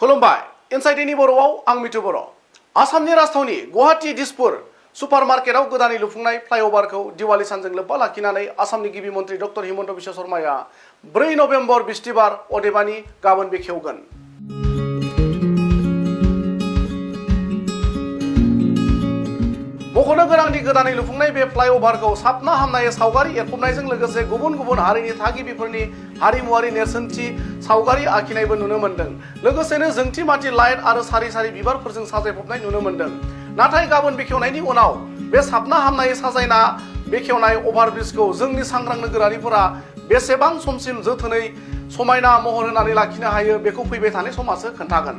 खुलुमबाय इनसाइडनि बर'आव आं मिथु बर'। आसामनि राजथावनि गुवाहाटी दिसपुर सुपार मार्केटआव गोदानै लुफुंनाय फ्लाइअभारखौ दिवाली सानजों लोब्बा लाखिनानै आसामनि गिबि मन्त्रि डक्टर हिमन्त बिश्व शर्माया 4 नभेम्बर बिस्तिबार अदेबानि गाबोन बेखेवगोन। मख'नो गोनांदि गोदानै लुफुंनाय बे फ्लाइअभारखौ साबना हामनायै सावगारि एरफबनायजों लोगोसे गुबुन गुबुन हारिनि थागिबिफोरनि हारिमुवारि नेरसोनथि सावगारि आखिनायबो नुनो मोन्दों। लोगोसेनो जोंथि माथि लाइट आरो सारि सारि बिबारफोरजों साजायफबनाय नुनो मोन्दों। नाथाय गाबोन बेखेवनायनि उनाव बे साबना हामनायै साजायना बेखेवनाय अभारब्रिजखौ जोंनि सांग्रां नोगोरारिफोरा बेसेबां समसिम जोथोनै समायना महर होनानै लाखिनो हायो बेखौ फैबाय थानाय समासो खोन्थागोन।